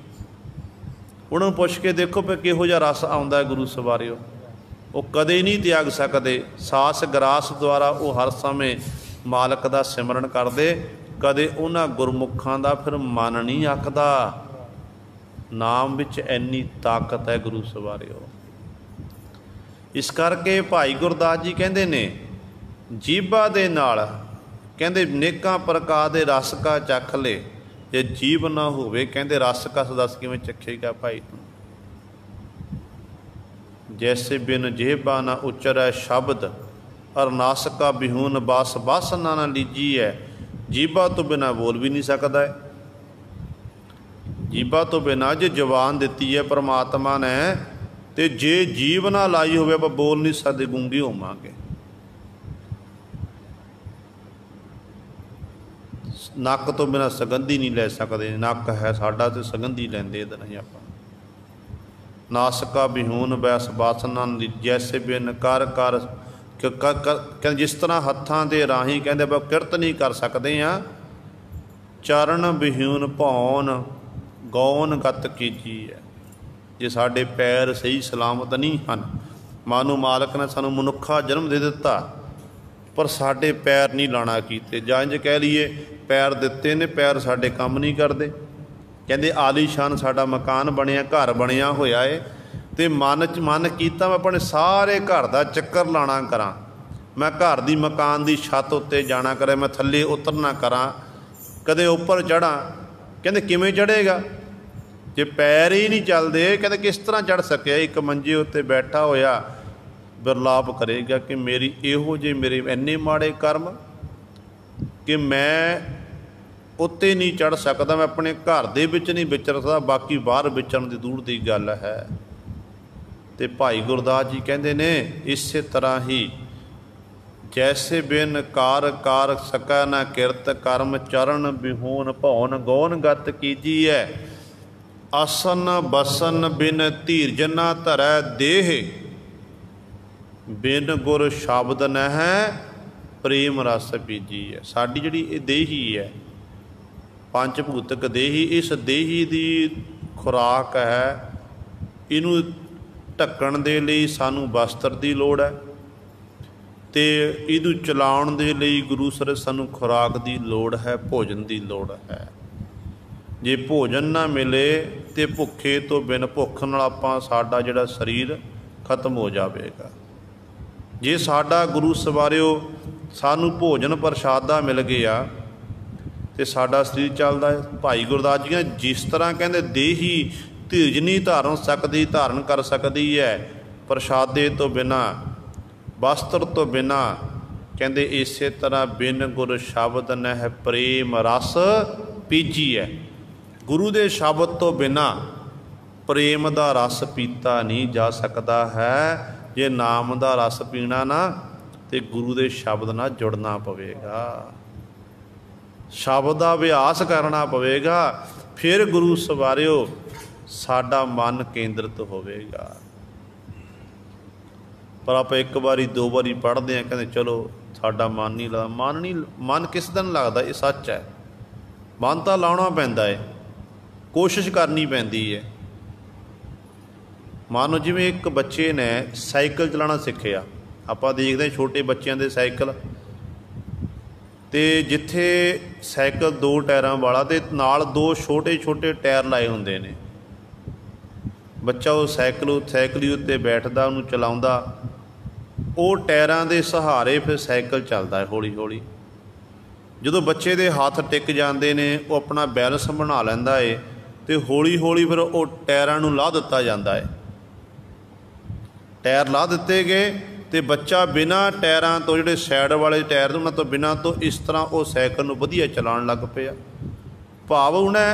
उन्होंने पुछ के देखो भी किहो जिहा रस आउंदा है गुरु सवारियो, वो कदे नहीं त्याग सकते। सास ग्रास द्वारा वो हर समय मालक का सिमरन करते, कदे उन्हां गुरमुखां दा फिर मन नहीं अकदा। नाम विच इन्नी ताकत है गुरु सवारियो। इस करके भाई गुरदास जी कहते ने, जीभा दे नाल कहते नेकां प्रकार दे रस का चख ले, जे जीव ना होवे कहते रस कस दस किवें चखेगा भाई तू। जैसे बिन जेबा ना उचरै शब्द, और नासका बिहून बस बस ना लीजी है। जीभा तो बिना बोल भी नहीं सकता है। जीभा तो बिना जे जबान दी है परमात्मा ने, तो जे जीव ना लाई होवे आपां बोल नहीं सकते, गूंगे होवांगे। नक तो बिना सगंधी नहीं ले सकते, नक है साडा तो सगंधी लेंदे नहीं आपां। नासका बिहून बैस बासना जैसे बिन कर कर जिस तरह हत्थां दे राही कहते आपां किरत नहीं कर सकते हाँ। चरण बिहून भौन गौन गत कीजी है। जे साडे पैर सही सलामत नहीं हैं, मानो मालक ने सानू मनुखा जन्म दे दिता, पर साडे पैर नहीं लाना कीते, जां इंज कह लीए पैर दिते ने, पैर साडे काम नहीं करते। कहते आलीशान साडा मकान बनया, घर बनया होया है, तो मन कीता मैं अपने सारे घर का चक्कर लाना करा, मैं घर की मकान की छत उत्ते जाना करे, मैं थल्ले उतरना करा, कदे उपर चढ़ा। कहते किवें चढ़ेगा जे पैर ही नहीं चलते, कहते किस तरह चढ़ सके। एक मंजे उत्ते बैठा होया बिरलाप करेगा कि मेरी इहो जे मेरे इन्ने माड़े कर्म कि मैं उत्ते नहीं चढ़ सकता, मैं अपने घर दे विच नहीं विचर सकता, बाकी बाहर विचरण की दूर की गल है। तो भाई गुरदास जी कहते ने इस तरह ही जैसे बिन कार कार सकै न किरत कर्म, चरण बिहून भौन गौन गत कीजी है। आसन बसन बिन धीरज न धरै देह, बिन गुर शब्द नह प्रेम रस बीजी है। साडी जिहड़ी ये देही है, पंच भूतक देही, इस देही की खुराक है, इनू ढक्कण दे लई सानू वस्त्र की लोड़ है, तो इनू चलाउण दे लई गुरु सर सानू खुराक की लोड़ है, भोजन की लोड़ है। जे भोजन ना मिले तो भुखे तो बिन भुख नाल आपां साडा जिहड़ा शरीर खत्म हो जाएगा। जे साडा गुरु सवारियो सानू भोजन प्रशादा मिल गया तो साडा शरीर चलदा है। भाई गुरदास जी जिस तरह कहते देही धीरज नहीं धारण सकती, धारण कर सकती है, प्रशादे तो बिना वस्त्र तो बिना, कहते इस तरह बिन गुर शब्द नह प्रेम रस पीजी है। गुरु दे शब्द तो बिना ਪ੍ਰੇਮ ਦਾ ਰਸ ਪੀਤਾ ਨਹੀਂ ਜਾ ਸਕਦਾ ਹੈ। ਜੇ ਨਾਮ ਦਾ ਰਸ ਪੀਣਾ ਨਾ ਤੇ ਗੁਰੂ ਦੇ ਸ਼ਬਦ ਨਾਲ ਜੁੜਨਾ ਪਵੇਗਾ, ਸ਼ਬਦ ਦਾ ਅਭਿਆਸ ਕਰਨਾ ਪਵੇਗਾ, ਫਿਰ ਗੁਰੂ ਸਵਾਰਿਓ ਸਾਡਾ ਮਨ ਕੇਂਦਰਿਤ ਹੋਵੇਗਾ। ਪਰ ਆਪਾਂ ਇੱਕ ਵਾਰੀ ਦੋ ਵਾਰੀ ਪੜ੍ਹਦੇ ਹਾਂ, ਕਹਿੰਦੇ ਚਲੋ ਸਾਡਾ ਮਨ ਨਹੀਂ ਲੱਗਦਾ। ਮਨ ਕਿਸ ਦਿਨ ਲੱਗਦਾ? ਇਹ ਸੱਚ ਹੈ। ਮਨ ਤਾਂ ਲਾਉਣਾ ਪੈਂਦਾ ਹੈ, ਕੋਸ਼ਿਸ਼ ਕਰਨੀ ਪੈਂਦੀ ਹੈ। ਮੰਨ ਲਓ ਜਿਵੇਂ ਇੱਕ ਬੱਚੇ ਨੇ ਸਾਈਕਲ ਚਲਾਉਣਾ ਸਿੱਖਿਆ, ਆਪਾਂ ਦੇਖਦੇ ਹਾਂ ਛੋਟੇ ਬੱਚਿਆਂ ਦੇ ਸਾਈਕਲ, ਅਤੇ ਜਿੱਥੇ ਸਾਈਕਲ 2 ਟਾਇਰਾਂ ਵਾਲਾ ਅਤੇ ਨਾਲ 2 ਛੋਟੇ ਛੋਟੇ ਟਾਇਰ ਲਾਏ ਹੁੰਦੇ ਨੇ। ਬੱਚਾ ਉਹ ਸਾਈਕਲ ਉੱਤੇ ਬੈਠਦਾ, ਉਹਨੂੰ ਚਲਾਉਂਦਾ, ਉਹ ਟਾਇਰਾਂ ਦੇ ਸਹਾਰੇ ਫਿਰ ਸਾਈਕਲ ਚੱਲਦਾ ਹੈ ਹੌਲੀ ਹੌਲੀ। ਜਦੋਂ ਬੱਚੇ ਦੇ ਹੱਥ ਟਿਕ ਜਾਂਦੇ ਨੇ, ਉਹ ਆਪਣਾ ਬੈਲੈਂਸ ਬਣਾ ਲੈਂਦਾ ਏ ਅਤੇ ਹੌਲੀ ਹੌਲੀ ਫਿਰ ਉਹ ਟਾਇਰਾਂ ਨੂੰ ਲਾਹ ਦਿੱਤਾ ਜਾਂਦਾ ਹੈ। ਟਾਇਰ ਲਾਹ ਦਿੱਤੇ ਗਏ ਅਤੇ ਬੱਚਾ ਬਿਨਾਂ ਟਾਇਰਾਂ ਤੋਂ, ਜਿਹੜੇ ਸਾਈਡ ਵਾਲੇ ਟਾਇਰ ਉਹਨਾਂ ਤੋਂ ਬਿਨਾਂ ਤੋਂ, ਇਸ ਤਰ੍ਹਾਂ ਉਹ ਸਾਈਕਲ ਨੂੰ ਵਧੀਆ ਚਲਾਉਣ ਲੱਗ ਪਿਆ। ਭਾਵ ਉਹਨੇ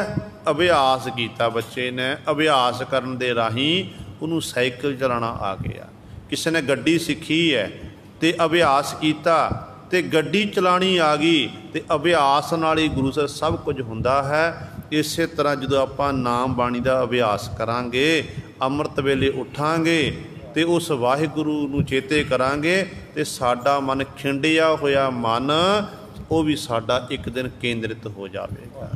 ਅਭਿਆਸ ਕੀਤਾ, ਬੱਚੇ ਨੇ ਅਭਿਆਸ ਕਰਨ ਦੇ ਰਾਹੀਂ ਉਹਨੂੰ ਸਾਈਕਲ ਚਲਾਉਣਾ ਆ ਗਿਆ। ਕਿਸੇ ਨੇ ਗੱਡੀ ਸਿੱਖੀ ਹੈ ਅਤੇ ਅਭਿਆਸ ਕੀਤਾ ਅਤੇ ਗੱਡੀ ਚਲਾਉਣੀ ਆ ਗਈ, ਅਤੇ ਅਭਿਆਸ ਨਾਲ ਹੀ ਗੁਰੂ ਸਾਹਿਬ ਸਭ ਕੁਝ ਹੁੰਦਾ ਹੈ। ਇਸੇ ਤਰ੍ਹਾਂ ਜਦੋਂ ਆਪਾਂ ਨਾਮ ਬਾਣੀ ਦਾ ਅਭਿਆਸ ਕਰਾਂਗੇ, ਅੰਮ੍ਰਿਤ ਵੇਲੇ ਉੱਠਾਂਗੇ ਅਤੇ ਉਸ ਵਾਹਿਗੁਰੂ ਨੂੰ ਚੇਤੇ ਕਰਾਂਗੇ, ਅਤੇ ਸਾਡਾ ਮਨ ਖਿੰਡਿਆ ਹੋਇਆ ਮਨ ਉਹ ਵੀ ਸਾਡਾ ਇੱਕ ਦਿਨ ਕੇਂਦਰਿਤ ਹੋ ਜਾਵੇਗਾ।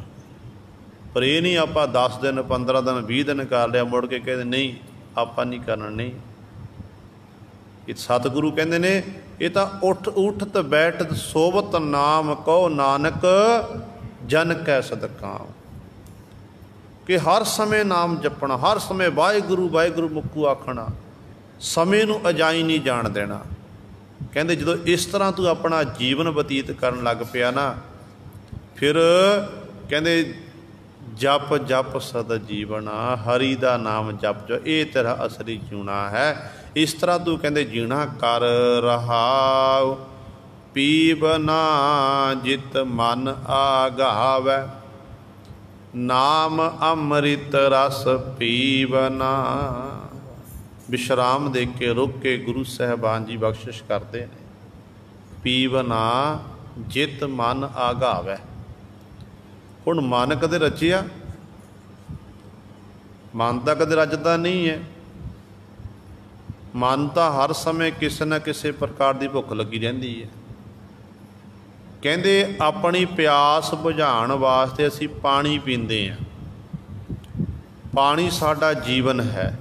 ਪਰ ਇਹ ਨਹੀਂ ਆਪਾਂ 10 ਦਿਨ 15 ਦਿਨ 20 ਦਿਨ ਕਰ ਲਿਆ, ਮੁੜ ਕੇ ਕਹਿੰਦੇ ਨਹੀਂ ਆਪਾਂ ਨਹੀਂ ਕਰਨਾ। ਨਹੀਂ, ਇਹ ਸਤਿਗੁਰੂ ਕਹਿੰਦੇ ਨੇ ਇਹ ਤਾਂ ਉੱਠਤ ਬੈਠਤ ਸੋਵਤ ਨਾਮ ਕਹੋ ਨਾਨਕ ਜਨ ਕੈ ਸਦਕਾਮ, ਕਿ ਹਰ ਸਮੇਂ ਨਾਮ ਜਪਣਾ, ਹਰ ਸਮੇਂ ਵਾਹਿਗੁਰੂ ਵਾਹਿਗੁਰੂ ਮੁੱਕੂ ਆਖਣਾ, ਸਮੇਂ ਨੂੰ ਅਜਾਈ ਨਹੀਂ ਜਾਣ ਦੇਣਾ। ਕਹਿੰਦੇ ਜਦੋਂ ਇਸ ਤਰ੍ਹਾਂ ਤੂੰ ਆਪਣਾ ਜੀਵਨ ਬਤੀਤ ਕਰਨ ਲੱਗ ਪਿਆ ਨਾ, ਫਿਰ ਕਹਿੰਦੇ ਜਪ ਜਪ ਸਦ ਜੀਵਨਾ, ਹਰੀ ਦਾ ਨਾਮ ਜਪ ਜੋ, ਇਹ ਤੇਰਾ ਅਸਲੀ ਜਿਉਣਾ ਹੈ। ਇਸ ਤਰ੍ਹਾਂ ਤੂੰ ਕਹਿੰਦੇ ਜੀਣਾ ਕਰ ਰਹਾਉ, ਪੀਵ ਨਾ ਜਿਤ ਮਨ ਆਗਾਵੈ, ਨਾਮ ਅੰਮ੍ਰਿਤ ਰਸ ਪੀਵਨਾ। ਵਿਸ਼ਰਾਮ ਦੇ ਕੇ ਰੁਕ ਕੇ ਗੁਰੂ ਸਾਹਿਬਾਨ ਜੀ ਬਖਸ਼ਿਸ਼ ਕਰਦੇ ਨੇ। ਪੀਵਨਾ ਜਿਤ ਮਨ ਆਗਾਵੈ। ਹੁਣ ਮਨ ਕਦੇ ਰਚਿਆ? ਮਨ ਤਾਂ ਕਦੇ ਰਚਦਾ ਨਹੀਂ ਹੈ। ਮਨ ਤਾਂ ਹਰ ਸਮੇਂ ਕਿਸੇ ਨਾ ਕਿਸੇ ਪ੍ਰਕਾਰ ਦੀ ਭੁੱਖ ਲੱਗੀ ਰਹਿੰਦੀ ਹੈ। ਕਹਿੰਦੇ ਆਪਣੀ ਪਿਆਸ ਬੁਝਾਉਣ ਵਾਸਤੇ ਅਸੀਂ ਪਾਣੀ ਪੀਂਦੇ ਹਾਂ। ਪਾਣੀ ਸਾਡਾ ਜੀਵਨ ਹੈ।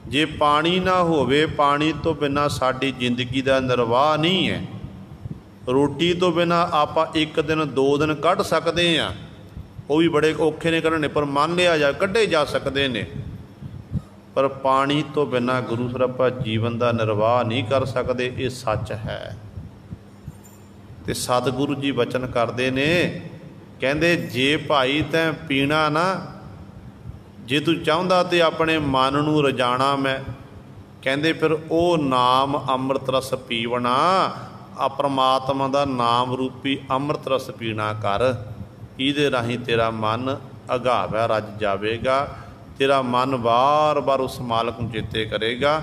ਜੇ ਪਾਣੀ ਨਾ ਹੋਵੇ, ਪਾਣੀ ਤੋਂ ਬਿਨਾਂ ਸਾਡੀ ਜ਼ਿੰਦਗੀ ਦਾ ਨਿਰਵਾਹ ਨਹੀਂ ਹੈ। ਰੋਟੀ ਤੋਂ ਬਿਨਾਂ ਆਪਾਂ 1 ਦਿਨ 2 ਦਿਨ ਕੱਢ ਸਕਦੇ ਹਾਂ, ਉਹ ਵੀ ਬੜੇ ਔਖੇ ਨੇ ਕੱਢਣੇ, ਪਰ ਮੰਨ ਲਿਆ ਜਾ ਕੱਢੇ ਜਾ ਸਕਦੇ ਨੇ। ਪਰ ਪਾਣੀ ਤੋਂ ਬਿਨਾਂ ਗੁਰੂ ਸਾਹਿਬ ਆਪਾਂ ਜੀਵਨ ਦਾ ਨਿਰਵਾਹ ਨਹੀਂ ਕਰ ਸਕਦੇ, ਇਹ ਸੱਚ ਹੈ। ਅਤੇ ਸਤਿਗੁਰੂ ਜੀ ਬਚਨ ਕਰਦੇ ਨੇ, ਕਹਿੰਦੇ ਜੇ ਭਾਈ ਤੈਂ ਪੀਣਾ ਨਾ, ਜੇ ਤੂੰ ਚਾਹੁੰਦਾ ਤੇ ਆਪਣੇ ਮਨ ਨੂੰ ਰਜਾਣਾ ਮੈਂ, ਕਹਿੰਦੇ ਫਿਰ ਉਹ ਨਾਮ ਅੰਮ੍ਰਿਤ ਰਸ ਪੀਵਣਾ, ਆ ਪਰਮਾਤਮਾ ਦਾ ਨਾਮ ਰੂਪੀ ਅੰਮ੍ਰਿਤ ਰਸ ਪੀਣਾ ਕਰ। ਇਹਦੇ ਰਾਹੀਂ ਤੇਰਾ ਮਨ ਅਗਾਵੈ ਰੱਜ ਜਾਵੇਗਾ, ਤੇਰਾ ਮਨ ਵਾਰ ਵਾਰ ਉਸ ਮਾਲਕ ਨੂੰ ਚੇਤੇ ਕਰੇਗਾ।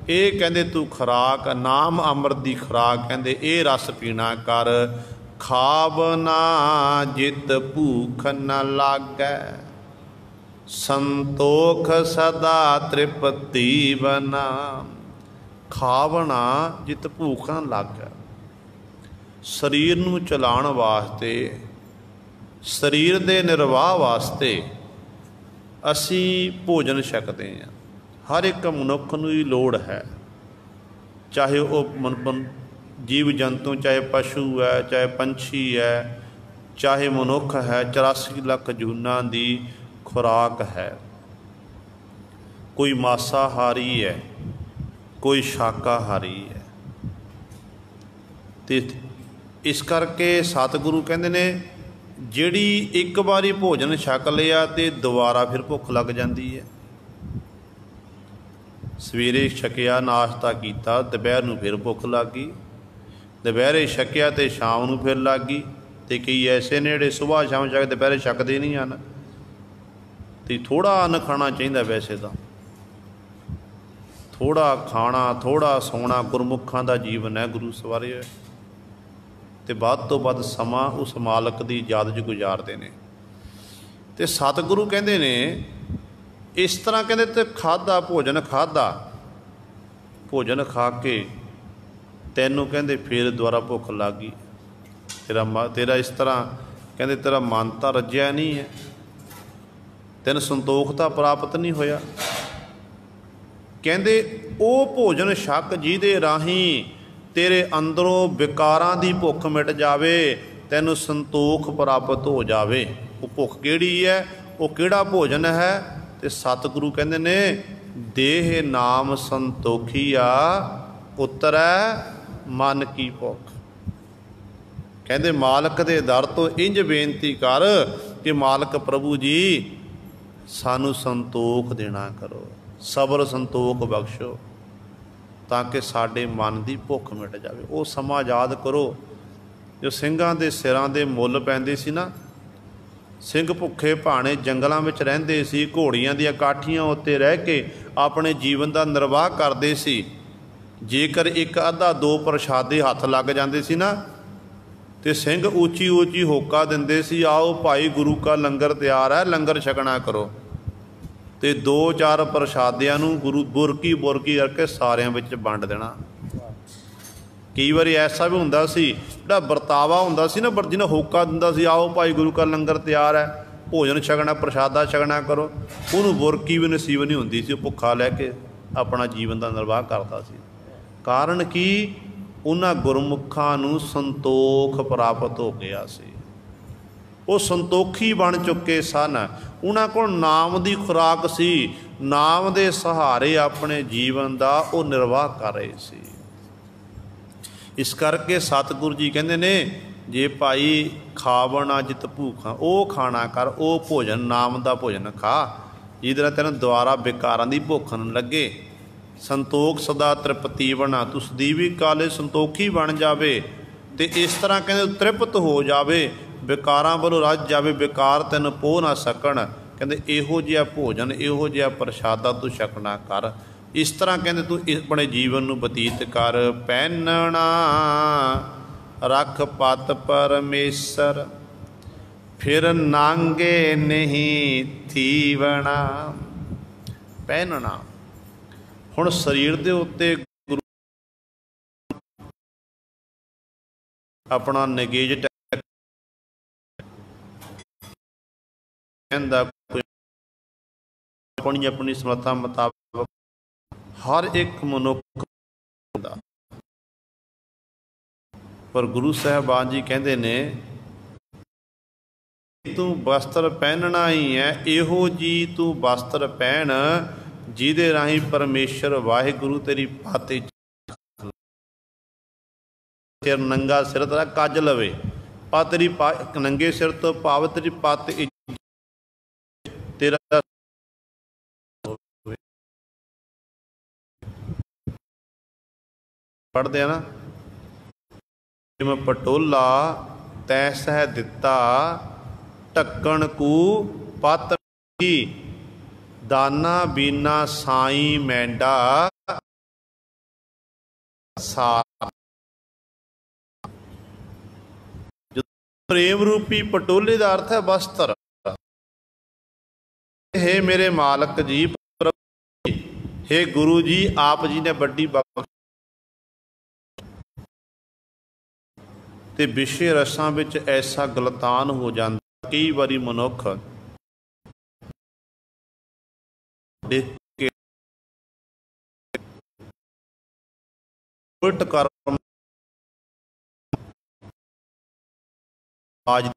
ਇਹ ਕਹਿੰਦੇ ਤੂੰ ਖੁਰਾਕ, ਨਾਮ ਅੰਮ੍ਰਿਤ ਦੀ ਖੁਰਾਕ, ਕਹਿੰਦੇ ਇਹ ਰਸ ਪੀਣਾ ਕਰ। ਖਾਵ ਨਾ ਜਿਤ ਭੂਖ ਨ ਲਾਗੈ, ਸੰਤੋਖ ਸਦਾ ਤ੍ਰਿਪਤੀ ਬਨਾ। ਖਾਵਣਾ ਜਿਤ ਭੂਖ ਨ ਲਾਗੈ। ਸਰੀਰ ਨੂੰ ਚਲਾਉਣ ਵਾਸਤੇ, ਸਰੀਰ ਦੇ ਨਿਰਵਾਹ ਵਾਸਤੇ ਅਸੀਂ ਭੋਜਨ ਛਕਦੇ ਹਾਂ। ਹਰ ਇੱਕ ਮਨੁੱਖ ਨੂੰ ਹੀ ਲੋੜ ਹੈ, ਚਾਹੇ ਉਹ ਜੀਵ ਜੰਤੂ, ਚਾਹੇ ਪਸ਼ੂ ਹੈ, ਚਾਹੇ ਪੰਛੀ ਹੈ, ਚਾਹੇ ਮਨੁੱਖ ਹੈ। 84 ਲੱਖ ਜੂਨਾਂ ਦੀ ਖੁਰਾਕ ਹੈ। ਕੋਈ ਮਾਸਾਹਾਰੀ ਹੈ, ਕੋਈ ਸ਼ਾਕਾਹਾਰੀ ਹੈ। ਅਤੇ ਇਸ ਕਰਕੇ ਸਤਿਗੁਰੂ ਕਹਿੰਦੇ ਨੇ ਜਿਹੜੀ ਇੱਕ ਵਾਰੀ ਭੋਜਨ ਛਕ ਲਿਆ ਅਤੇ ਦੁਬਾਰਾ ਫਿਰ ਭੁੱਖ ਲੱਗ ਜਾਂਦੀ ਹੈ। ਸਵੇਰੇ ਛਕਿਆ, ਨਾਸ਼ਤਾ ਕੀਤਾ, ਦੁਪਹਿਰ ਨੂੰ ਫਿਰ ਭੁੱਖ ਲੱਗ ਗਈ, ਦੁਪਹਿਰੇ ਛਕਿਆ ਅਤੇ ਸ਼ਾਮ ਨੂੰ ਫਿਰ ਲੱਗ ਗਈ। ਅਤੇ ਕਈ ਐਸੇ ਨੇ ਜਿਹੜੇ ਸੁਬਾਹ ਸ਼ਾਮ ਛਕ ਦੁਪਹਿਰੇ ਛਕਦੇ ਨਹੀਂ ਹਨ। ਤੇ ਥੋੜ੍ਹਾ ਅੰਨ ਖਾਣਾ ਚਾਹੀਦਾ। ਵੈਸੇ ਤਾਂ ਥੋੜ੍ਹਾ ਖਾਣਾ, ਥੋੜ੍ਹਾ ਸੌਣਾ ਗੁਰਮੁਖਾਂ ਦਾ ਜੀਵਨ ਹੈ ਗੁਰੂ ਸਵਾਰਿਓ। ਅਤੇ ਵੱਧ ਤੋਂ ਵੱਧ ਸਮਾਂ ਉਸ ਮਾਲਕ ਦੀ ਯਾਦ 'ਚ ਗੁਜ਼ਾਰਦੇ ਨੇ। ਅਤੇ ਸਤਿਗੁਰੂ ਕਹਿੰਦੇ ਨੇ ਇਸ ਤਰ੍ਹਾਂ, ਕਹਿੰਦੇ ਤੇ ਖਾਧਾ ਭੋਜਨ, ਖਾਧਾ ਭੋਜਨ ਖਾ ਕੇ ਤੈਨੂੰ ਕਹਿੰਦੇ ਫਿਰ ਦੁਬਾਰਾ ਭੁੱਖ ਲੱਗ ਗਈ। ਤੇਰਾ ਇਸ ਤਰ੍ਹਾਂ ਕਹਿੰਦੇ ਤੇਰਾ ਮਨ ਤਾਂ ਰੱਜਿਆ ਨਹੀਂ ਹੈ, ਤੈਨੂੰ ਸੰਤੋਖ ਤਾਂ ਪ੍ਰਾਪਤ ਨਹੀਂ ਹੋਇਆ। ਕਹਿੰਦੇ ਉਹ ਭੋਜਨ ਛਕ ਜਿਹਦੇ ਰਾਹੀਂ ਤੇਰੇ ਅੰਦਰੋਂ ਵਿਕਾਰਾਂ ਦੀ ਭੁੱਖ ਮਿਟ ਜਾਵੇ, ਤੈਨੂੰ ਸੰਤੋਖ ਪ੍ਰਾਪਤ ਹੋ ਜਾਵੇ। ਉਹ ਭੁੱਖ ਕਿਹੜੀ ਹੈ, ਉਹ ਕਿਹੜਾ ਭੋਜਨ ਹੈ? ਤੇ ਸਤਿਗੁਰੂ ਕਹਿੰਦੇ ਨੇ ਦੇਹ ਨਾਮ ਸੰਤੋਖੀਆ ਉਤਰੈ ਮਨ ਕੀ ਭੁੱਖ। ਕਹਿੰਦੇ ਮਾਲਕ ਦੇ ਦਰ ਤੋਂ ਇੰਝ ਬੇਨਤੀ ਕਰ ਕਿ ਮਾਲਕ ਪ੍ਰਭੂ ਜੀ ਸਾਨੂੰ ਸੰਤੋਖ ਦੇਣਾ ਕਰੋ, ਸਬਰ ਸੰਤੋਖ ਬਖਸ਼ੋ, ਤਾਂ ਕਿ ਸਾਡੇ ਮਨ ਦੀ ਭੁੱਖ ਮਿਟ ਜਾਵੇ। ਉਹ ਸਮਾਂ ਯਾਦ ਕਰੋ ਜੋ ਸਿੰਘਾਂ ਦੇ ਸਿਰਾਂ ਦੇ ਮੁੱਲ ਪੈਂਦੇ ਸੀ ਨਾ। ਸਿੰਘ ਭੁੱਖੇ ਭਾਣੇ ਜੰਗਲਾਂ ਵਿੱਚ ਰਹਿੰਦੇ ਸੀ, ਘੋੜੀਆਂ ਦੀਆਂ ਕਾਠੀਆਂ ਉੱਤੇ ਰਹਿ ਕੇ ਆਪਣੇ ਜੀਵਨ ਦਾ ਨਿਰਵਾਹ ਕਰਦੇ ਸੀ। ਜੇਕਰ ਇੱਕ ਅੱਧਾ ਦੋ ਪ੍ਰਸ਼ਾਦੇ ਹੱਥ ਲੱਗ ਜਾਂਦੇ ਸੀ ਨਾ, ਤੇ ਸਿੰਘ ਉੱਚੀ ਉੱਚੀ ਹੋਕਾ ਦਿੰਦੇ ਸੀ, ਆਓ ਭਾਈ ਗੁਰੂ ਕਾ ਲੰਗਰ ਤਿਆਰ ਹੈ, ਲੰਗਰ ਛਕਣਾ ਕਰੋ। ਤੇ ਦੋ ਚਾਰ ਪ੍ਰਸ਼ਾਦਿਆਂ ਨੂੰ ਗੁਰੂ ਬੁਰਕੀ ਬੁਰਕੀ ਕਰਕੇ ਸਾਰਿਆਂ ਵਿੱਚ ਵੰਡ ਦੇਣਾ। ਕਈ ਵਾਰੀ ਐਸਾ ਵੀ ਹੁੰਦਾ ਸੀ ਜਿਹੜਾ ਵਰਤਾਵਾ ਹੁੰਦਾ ਸੀ ਨਾ, ਜਿਹਨਾਂ ਹੋਕਾ ਦਿੰਦਾ ਸੀ, ਆਓ ਭਾਈ ਗੁਰੂ ਕਾ ਲੰਗਰ ਤਿਆਰ ਹੈ, ਭੋਜਨ ਛਕਣਾ, ਪ੍ਰਸ਼ਾਦਾ ਛਕਣਾ ਕਰੋ, ਉਹਨੂੰ ਬੁਰਕੀ ਵੀ ਨਸੀਬ ਨਹੀਂ ਹੁੰਦੀ ਸੀ। ਉਹ ਭੁੱਖਾ ਲੈ ਕੇ ਆਪਣਾ ਜੀਵਨ ਦਾ ਨਿਰਵਾਹ ਕਰਦਾ ਸੀ। ਕਾਰਨ ਕੀ? ਉਹਨਾਂ ਗੁਰਮੁਖਾਂ ਨੂੰ ਸੰਤੋਖ ਪ੍ਰਾਪਤ ਹੋ ਗਿਆ ਸੀ। ਉਹ ਸੰਤੋਖੀ ਬਣ ਚੁੱਕੇ ਸਨ। ਉਹਨਾਂ ਕੋਲ ਨਾਮ ਦੀ ਖੁਰਾਕ ਸੀ, ਨਾਮ ਦੇ ਸਹਾਰੇ ਆਪਣੇ ਜੀਵਨ ਦਾ ਉਹ ਨਿਰਵਾਹ ਕਰ ਰਹੇ ਸੀ। ਇਸ ਕਰਕੇ ਸਤਿਗੁਰੂ ਜੀ ਕਹਿੰਦੇ ਨੇ ਜੇ ਭਾਈ ਖਾਵਣਾ ਜਿਤ ਭੂਖਾਂ, ਉਹ ਖਾਣਾ ਕਰ, ਉਹ ਭੋਜਨ ਨਾਮ ਦਾ ਭੋਜਨ ਖਾ ਜਿਹਦੇ ਨਾਲ ਤੈਨੂੰ ਦੁਬਾਰਾ ਵਿਕਾਰਾਂ ਦੀ ਭੁੱਖ ਨਾ ਲੱਗੇ। ਸੰਤੋਖ ਸਦਾ ਤ੍ਰਿਪਤੀ ਬਣਾ, ਤੂੰ ਸਦੀਵੀ ਕਾਲੇ ਸੰਤੋਖੀ ਬਣ ਜਾਵੇ। ਅਤੇ ਇਸ ਤਰ੍ਹਾਂ ਕਹਿੰਦੇ ਤ੍ਰਿਪਤ ਹੋ ਜਾਵੇ, ਵਿਕਾਰਾਂ ਵੱਲੋਂ ਰੱਜ ਜਾਵੇ, ਵਿਕਾਰ ਤੈਨੂੰ ਪੋਹ ਨਾ ਸਕਣ। ਕਹਿੰਦੇ ਇਹੋ ਜਿਹਾ ਭੋਜਨ, ਇਹੋ ਜਿਹਾ ਪ੍ਰਸ਼ਾਦਾ ਤੂੰ ਛਕਣਾ ਕਰ। ਇਸ ਤਰ੍ਹਾਂ ਕਹਿੰਦੇ ਤੂੰ ਆਪਣੇ ਜੀਵਨ ਨੂੰ ਬਤੀਤ ਕਰ। ਪਹਿਨਣਾ ਰੱਖ ਪਤ ਪਰਮੇਸ਼ਰ, ਫਿਰ ਨਾਂਗੇ ਨਹੀਂ ਥੀਵਣਾ। ਪਹਿਨਣਾ, ਹੁਣ ਸਰੀਰ ਦੇ ਉੱਤੇ ਗੁਰੂ ਆਪਣਾ ਨਗੇਜ ਕਹਿੰਦਾ, ਆਪਣੀ ਸਮਰੱਥਾ ਮੁਤਾਬਕ ਹਰ ਇੱਕ ਮਨੁੱਖ ਹੁੰਦਾ, ਪਰ ਗੁਰੂ ਸਾਹਿਬਾਨ ਜੀ ਕਹਿੰਦੇ ਨੇ ਤੂੰ ਵਸਤਰ ਪਹਿਨਣਾ ਹੀ ਹੈ, ਇਹੋ ਜੀ ਤੂੰ ਵਸਤਰ ਪਹਿਨ ਜਿਹਦੇ ਰਾਹੀਂ ਪਰਮੇਸ਼ਰ ਵਾਹਿਗੁਰੂ ਤੇਰੀ ਪੱਤ ਸਿਰ ਨੰਗਾ ਸਿਰ ਤੇਰਾ ਕੱਜ ਲਵੇ। ਪਾ ਤੇਰੀ ਨੰਗੇ ਸਿਰ ਤੋਂ ਭਾਵ ਤੇਰੀ ਪੱਤ ਤੇਰਾ ਪੜ੍ਹਦੇ ਆ ਨਾ, ਜਿਵੇਂ ਪਟੋਲਾ ਤੈ ਸਹਿ ਦਿੱਤਾ, ਢੱਕਣ ਕੂ ਪੱਤ ਦਾਨਾ ਬੀਨਾ ਸਾਈ ਮੈਂਡਾ ਸਾ। ਪ੍ਰੇਮ ਰੂਪੀ ਪਟੋਲੇ ਦਾ ਅਰਥ ਹੈ ਵਸਤਰ। ਹੇ ਮੇਰੇ ਮਾਲਕ ਜੀ, ਹੇ ਗੁਰੂ ਜੀ, ਆਪ ਜੀ ਨੇ ਵੱਡੀ ਬਖਸ਼ ਤੇ ਵਿਸ਼ੇ ਰਸਾਂ ਵਿੱਚ ਐਸਾ ਗਲਤਾਨ ਹੋ ਜਾਂਦਾ। ਕਈ ਵਾਰੀ ਮਨੁੱਖ ਦੇਖ ਕੇ ਉਲਟ ਕਰਮ ਆਜ